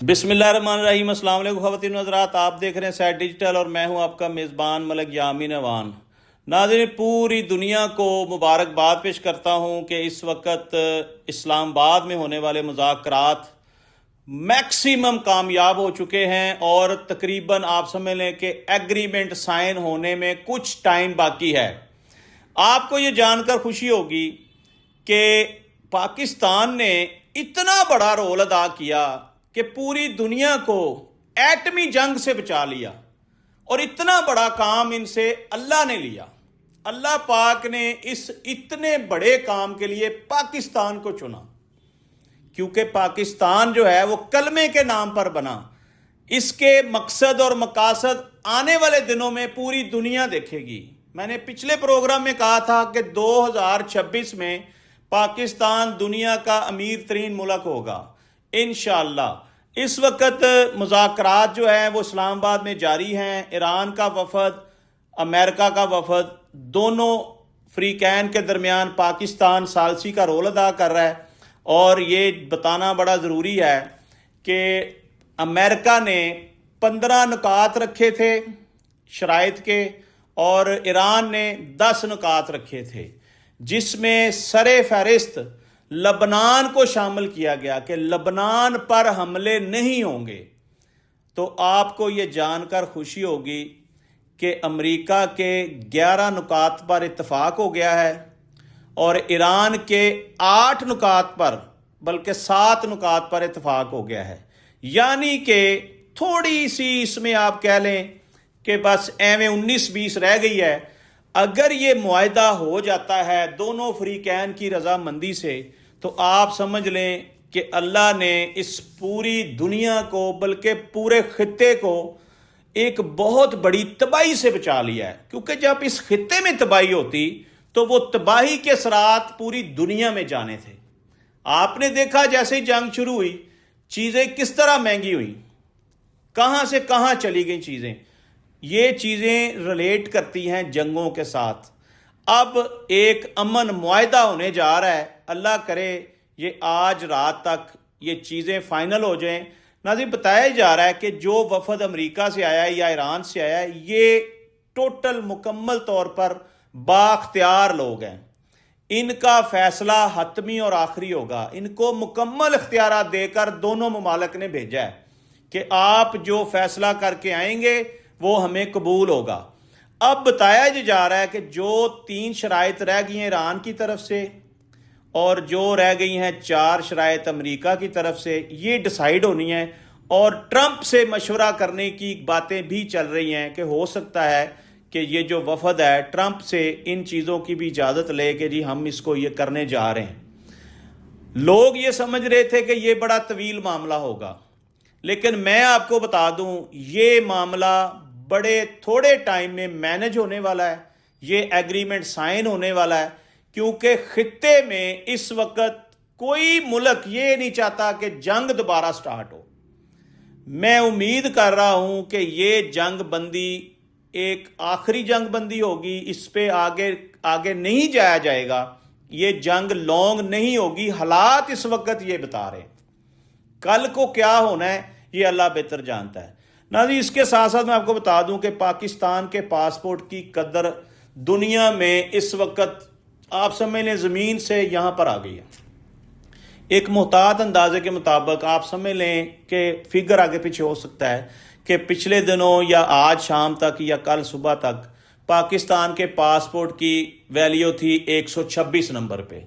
بسم اللہ الرحمن الرحیم۔ السلام علیکم خواتین و حضرات، آپ دیکھ رہے ہیں سیٹ ڈیجیٹل اور میں ہوں آپ کا میزبان ملک یامین اوان۔ ناظرین، پوری دنیا کو مبارکباد پیش کرتا ہوں کہ اس وقت اسلام آباد میں ہونے والے مذاکرات میکسیمم کامیاب ہو چکے ہیں اور تقریباً آپ سمجھ لیں کہ ایگریمنٹ سائن ہونے میں کچھ ٹائم باقی ہے۔ آپ کو یہ جان کر خوشی ہوگی کہ پاکستان نے اتنا بڑا رول ادا کیا کہ پوری دنیا کو ایٹمی جنگ سے بچا لیا، اور اتنا بڑا کام ان سے اللہ نے لیا۔ اللہ پاک نے اس اتنے بڑے کام کے لیے پاکستان کو چنا، کیونکہ پاکستان جو ہے وہ کلمے کے نام پر بنا۔ اس کے مقصد اور مقاصد آنے والے دنوں میں پوری دنیا دیکھے گی۔ میں نے پچھلے پروگرام میں کہا تھا کہ 2026 میں پاکستان دنیا کا امیر ترین ملک ہوگا انشاءاللہ۔ اس وقت مذاکرات جو ہیں وہ اسلام آباد میں جاری ہیں۔ ایران کا وفد، امریکہ کا وفد، دونوں فریقین کے درمیان پاکستان ثالثی کا رول ادا کر رہا ہے، اور یہ بتانا بڑا ضروری ہے کہ امریکہ نے 15 نکات رکھے تھے شرائط کے، اور ایران نے 10 نکات رکھے تھے، جس میں سر فہرست لبنان کو شامل کیا گیا کہ لبنان پر حملے نہیں ہوں گے۔ تو آپ کو یہ جان کر خوشی ہوگی کہ امریکہ کے 11 نکات پر اتفاق ہو گیا ہے، اور ایران کے 8 نکات پر، بلکہ 7 نکات پر اتفاق ہو گیا ہے۔ یعنی کہ تھوڑی سی اس میں آپ کہہ لیں کہ بس ایویں 19-20 رہ گئی ہے۔ اگر یہ معاہدہ ہو جاتا ہے دونوں فریقین کی رضامندی سے، تو آپ سمجھ لیں کہ اللہ نے اس پوری دنیا کو، بلکہ پورے خطے کو ایک بہت بڑی تباہی سے بچا لیا ہے۔ کیونکہ جب اس خطے میں تباہی ہوتی تو وہ تباہی کے اثرات پوری دنیا میں جانے تھے۔ آپ نے دیکھا جیسے ہی جنگ شروع ہوئی چیزیں کس طرح مہنگی ہوئی، کہاں سے کہاں چلی گئی چیزیں۔ یہ چیزیں ریلیٹ کرتی ہیں جنگوں کے ساتھ۔ اب ایک امن معاہدہ ہونے جا رہا ہے، اللہ کرے یہ آج رات تک یہ چیزیں فائنل ہو جائیں۔ ناظرین، بتایا جا رہا ہے کہ جو وفد امریکہ سے آیا ہے یا ایران سے آیا ہے، یہ ٹوٹل مکمل طور پر بااختیار لوگ ہیں۔ ان کا فیصلہ حتمی اور آخری ہوگا۔ ان کو مکمل اختیارات دے کر دونوں ممالک نے بھیجا ہے کہ آپ جو فیصلہ کر کے آئیں گے وہ ہمیں قبول ہوگا۔ اب بتایا جا رہا ہے کہ جو 3 شرائط رہ گئی ہیں ایران کی طرف سے، اور جو رہ گئی ہیں 4 شرائط امریکہ کی طرف سے، یہ ڈیسائیڈ ہونی ہے، اور ٹرمپ سے مشورہ کرنے کی باتیں بھی چل رہی ہیں کہ ہو سکتا ہے کہ یہ جو وفد ہے ٹرمپ سے ان چیزوں کی بھی اجازت لے کہ جی ہم اس کو یہ کرنے جا رہے ہیں۔ لوگ یہ سمجھ رہے تھے کہ یہ بڑا طویل معاملہ ہوگا، لیکن میں آپ کو بتا دوں یہ معاملہ بڑے تھوڑے ٹائم میں مینج ہونے والا ہے۔ یہ ایگریمنٹ سائن ہونے والا ہے، کیونکہ خطے میں اس وقت کوئی ملک یہ نہیں چاہتا کہ جنگ دوبارہ سٹارٹ ہو۔ میں امید کر رہا ہوں کہ یہ جنگ بندی ایک آخری جنگ بندی ہوگی، اس پہ آگے نہیں جایا جائے گا۔ یہ جنگ لانگ نہیں ہوگی۔ حالات اس وقت یہ بتا رہے ہیں، کل کو کیا ہونا ہے یہ اللہ بہتر جانتا ہے۔ ناظرین، اس کے ساتھ ساتھ میں آپ کو بتا دوں کہ پاکستان کے پاسپورٹ کی قدر دنیا میں اس وقت آپ سمجھ لیں زمین سے یہاں پر آ گئی ہے۔ ایک محتاط اندازے کے مطابق آپ سمجھ لیں کہ فگر آگے پیچھے ہو سکتا ہے کہ پچھلے دنوں یا آج شام تک یا کل صبح تک پاکستان کے پاسپورٹ کی ویلیو تھی 126 نمبر پہ،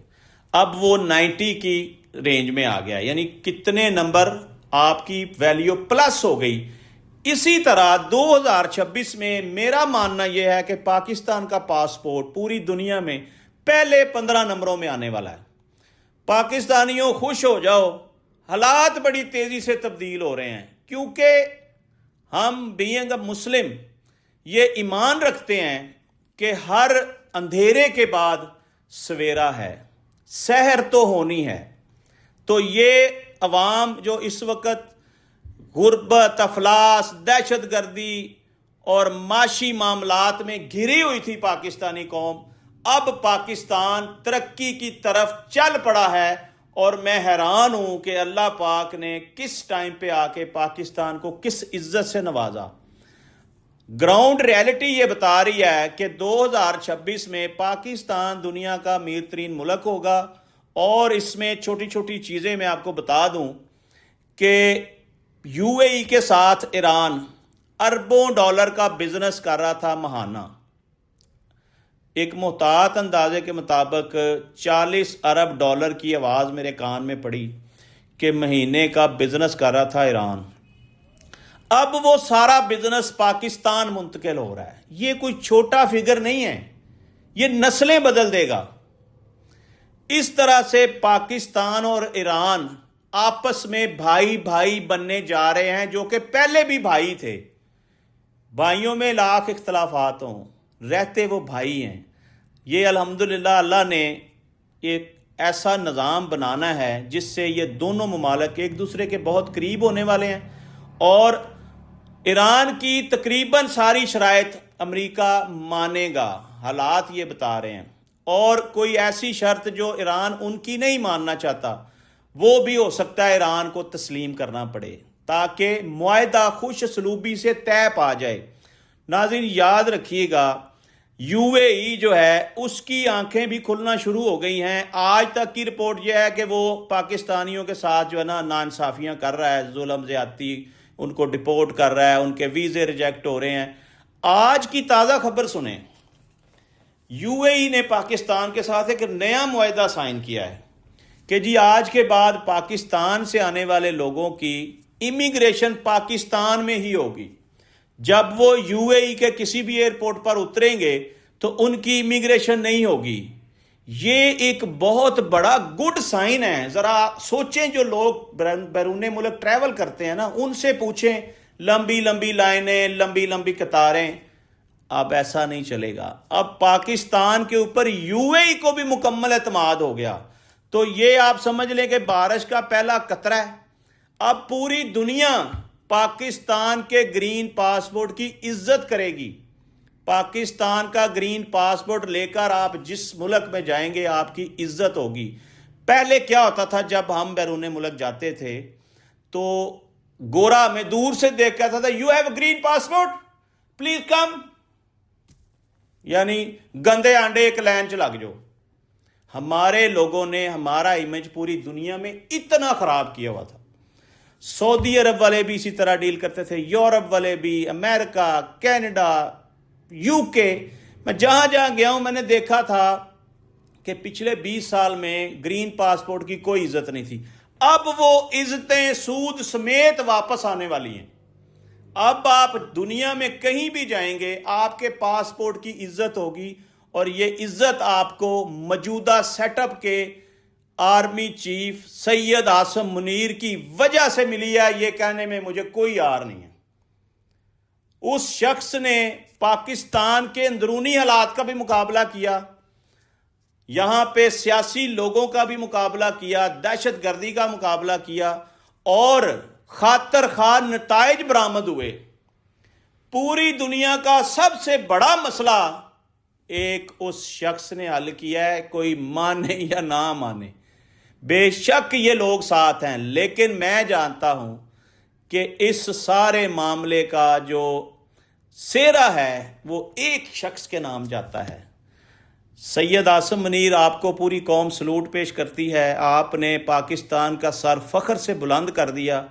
اب وہ 90 کی رینج میں آ گیا، یعنی کتنے نمبر آپ کی ویلیو پلس ہو گئی۔ اسی طرح 2026 میں میرا ماننا یہ ہے کہ پاکستان کا پاسپورٹ پوری دنیا میں پہلے 15 نمبروں میں آنے والا ہے۔ پاکستانیوں خوش ہو جاؤ، حالات بڑی تیزی سے تبدیل ہو رہے ہیں، کیونکہ ہم بینگ اے مسلم یہ ایمان رکھتے ہیں کہ ہر اندھیرے کے بعد سویرا ہے، سحر تو ہونی ہے۔ تو یہ عوام جو اس وقت غربت، افلاس، دہشت گردی اور معاشی معاملات میں گھری ہوئی تھی پاکستانی قوم، اب پاکستان ترقی کی طرف چل پڑا ہے، اور میں حیران ہوں کہ اللہ پاک نے کس ٹائم پہ آ کے پاکستان کو کس عزت سے نوازا۔ گراؤنڈ ریالٹی یہ بتا رہی ہے کہ 2026 میں پاکستان دنیا کا امیر ترین ملک ہوگا، اور اس میں چھوٹی چھوٹی چیزیں میں آپ کو بتا دوں کہ یو اے ای کے ساتھ ایران اربوں ڈالر کا بزنس کر رہا تھا ماہانہ۔ ایک محتاط اندازے کے مطابق 40 ارب ڈالر کی آواز میرے کان میں پڑی کہ مہینے کا بزنس کر رہا تھا ایران۔ اب وہ سارا بزنس پاکستان منتقل ہو رہا ہے۔ یہ کوئی چھوٹا فگر نہیں ہے، یہ نسلیں بدل دے گا۔ اس طرح سے پاکستان اور ایران آپس میں بھائی بھائی بننے جا رہے ہیں، جو کہ پہلے بھی بھائی تھے۔ بھائیوں میں لاکھ اختلافات ہوں، رہتے وہ بھائی ہیں۔ یہ الحمدللہ اللہ نے ایک ایسا نظام بنانا ہے جس سے یہ دونوں ممالک ایک دوسرے کے بہت قریب ہونے والے ہیں، اور ایران کی تقریباً ساری شرائط امریکہ مانے گا، حالات یہ بتا رہے ہیں۔ اور کوئی ایسی شرط جو ایران ان کی نہیں ماننا چاہتا، وہ بھی ہو سکتا ہے ایران کو تسلیم کرنا پڑے، تاکہ معاہدہ خوش اسلوبی سے طے پا جائے۔ ناظرین یاد رکھیے گا، یو اے ای جو ہے اس کی آنکھیں بھی کھلنا شروع ہو گئی ہیں۔ آج تک کی رپورٹ یہ ہے کہ وہ پاکستانیوں کے ساتھ جو ہے ناانصافیاں کر رہا ہے، ظلم زیادتی، ان کو ڈپورٹ کر رہا ہے، ان کے ویزے ریجیکٹ ہو رہے ہیں۔ آج کی تازہ خبر سنیں، یو اے ای نے پاکستان کے ساتھ ایک نیا معاہدہ سائن کیا ہے کہ جی آج کے بعد پاکستان سے آنے والے لوگوں کی امیگریشن پاکستان میں ہی ہوگی۔ جب وہ یو اے ای کے کسی بھی ایئرپورٹ پر اتریں گے تو ان کی امیگریشن نہیں ہوگی۔ یہ ایک بہت بڑا گڈ سائن ہے۔ ذرا سوچیں، جو لوگ بیرون ملک ٹریول کرتے ہیں نا، ان سے پوچھیں، لمبی لمبی لائنیں، لمبی لمبی قطاریں۔ اب ایسا نہیں چلے گا۔ اب پاکستان کے اوپر یو اے ای کو بھی مکمل اعتماد ہو گیا، تو یہ آپ سمجھ لیں کہ بارش کا پہلا قطرہ ہے۔ اب پوری دنیا پاکستان کے گرین پاسپورٹ کی عزت کرے گی۔ پاکستان کا گرین پاسپورٹ لے کر آپ جس ملک میں جائیں گے آپ کی عزت ہوگی۔ پہلے کیا ہوتا تھا، جب ہم بیرون ملک جاتے تھے تو گورا میں دور سے دیکھ کہتا تھا you have a green passport please come, یعنی گندے آنڈے ایک لائن چ لگ جو۔ ہمارے لوگوں نے ہمارا امیج پوری دنیا میں اتنا خراب کیا ہوا تھا۔ سعودی عرب والے بھی اسی طرح ڈیل کرتے تھے، یورپ والے بھی، امریکہ، کینیڈا، یو کے۔ میں جہاں جہاں گیا ہوں میں نے دیکھا تھا کہ پچھلے 20 سال میں گرین پاسپورٹ کی کوئی عزت نہیں تھی۔ اب وہ عزتیں سود سمیت واپس آنے والی ہیں۔ اب آپ دنیا میں کہیں بھی جائیں گے آپ کے پاسپورٹ کی عزت ہوگی، اور یہ عزت آپ کو موجودہ سیٹ اپ کے آرمی چیف سید عاصم منیر کی وجہ سے ملی ہے۔ یہ کہنے میں مجھے کوئی عار نہیں ہے۔ اس شخص نے پاکستان کے اندرونی حالات کا بھی مقابلہ کیا، یہاں پہ سیاسی لوگوں کا بھی مقابلہ کیا، دہشت گردی کا مقابلہ کیا، اور خاطر خواہ نتائج برآمد ہوئے۔ پوری دنیا کا سب سے بڑا مسئلہ ایک اس شخص نے حل کیا ہے، کوئی مانے یا نہ مانے۔ بے شک یہ لوگ ساتھ ہیں، لیکن میں جانتا ہوں کہ اس سارے معاملے کا جو سہرا ہے وہ ایک شخص کے نام جاتا ہے۔ سید عاصم منیر، آپ کو پوری قوم سلوٹ پیش کرتی ہے۔ آپ نے پاکستان کا سر فخر سے بلند کر دیا۔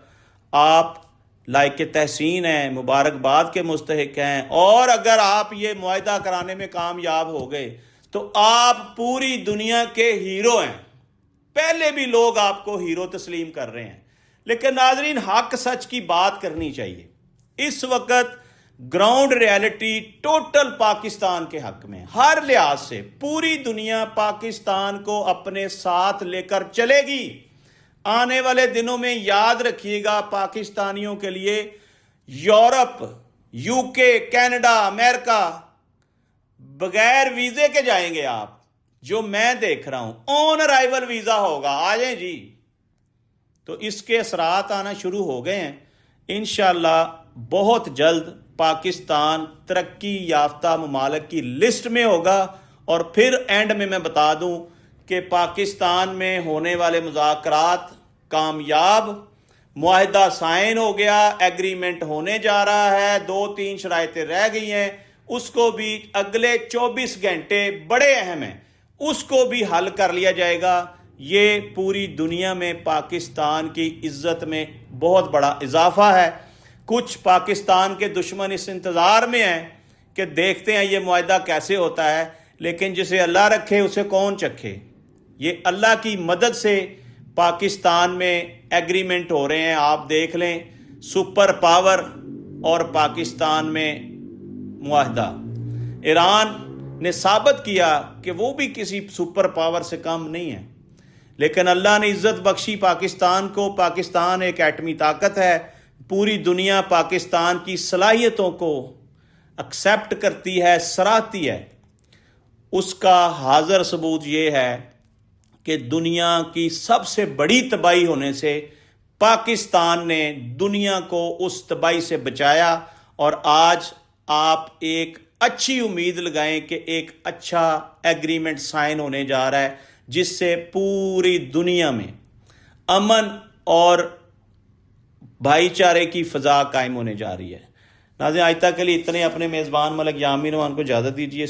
آپ لائق تحسین ہیں، مبارکباد کے مستحق ہیں، اور اگر آپ یہ معاہدہ کرانے میں کامیاب ہو گئے تو آپ پوری دنیا کے ہیرو ہیں۔ پہلے بھی لوگ آپ کو ہیرو تسلیم کر رہے ہیں، لیکن ناظرین حق سچ کی بات کرنی چاہیے۔ اس وقت گراؤنڈ ریالٹی ٹوٹل پاکستان کے حق میں، ہر لحاظ سے پوری دنیا پاکستان کو اپنے ساتھ لے کر چلے گی۔ آنے والے دنوں میں یاد رکھیے گا، پاکستانیوں کے لیے یورپ، یو کے، کینیڈا، امریکہ بغیر ویزے کے جائیں گے آپ، جو میں دیکھ رہا ہوں آن ارائیول ویزا ہوگا، آ جائیں جی۔ تو اس کے اثرات آنا شروع ہو گئے ہیں۔ انشاءاللہ بہت جلد پاکستان ترقی یافتہ ممالک کی لسٹ میں ہوگا، اور پھر اینڈ میں بتا دوں کہ پاکستان میں ہونے والے مذاکرات کامیاب، معاہدہ سائن ہو گیا، ایگریمنٹ ہونے جا رہا ہے، 2-3 شرائطیں رہ گئی ہیں، اس کو بھی اگلے 24 گھنٹے بڑے اہم ہیں، اس کو بھی حل کر لیا جائے گا۔ یہ پوری دنیا میں پاکستان کی عزت میں بہت بڑا اضافہ ہے۔ کچھ پاکستان کے دشمن اس انتظار میں ہیں کہ دیکھتے ہیں یہ معاہدہ کیسے ہوتا ہے، لیکن جسے اللہ رکھے اسے کون چکھے۔ یہ اللہ کی مدد سے پاکستان میں ایگریمنٹ ہو رہے ہیں، آپ دیکھ لیں، سپر پاور اور پاکستان میں معاہدہ۔ ایران نے ثابت کیا کہ وہ بھی کسی سپر پاور سے کم نہیں ہے، لیکن اللہ نے عزت بخشی پاکستان کو۔ پاکستان ایک ایٹمی طاقت ہے، پوری دنیا پاکستان کی صلاحیتوں کو ایکسیپٹ کرتی ہے، سراہتی ہے۔ اس کا حاضر ثبوت یہ ہے کہ دنیا کی سب سے بڑی تباہی ہونے سے پاکستان نے دنیا کو اس تباہی سے بچایا، اور آج آپ ایک اچھی امید لگائیں کہ ایک اچھا ایگریمنٹ سائن ہونے جا رہا ہے، جس سے پوری دنیا میں امن اور بھائی چارے کی فضا قائم ہونے جا رہی ہے۔ ناظرین، آج تک کے لیے اتنے۔ اپنے میزبان ملک یامین نوان کو اجازت دیجیے۔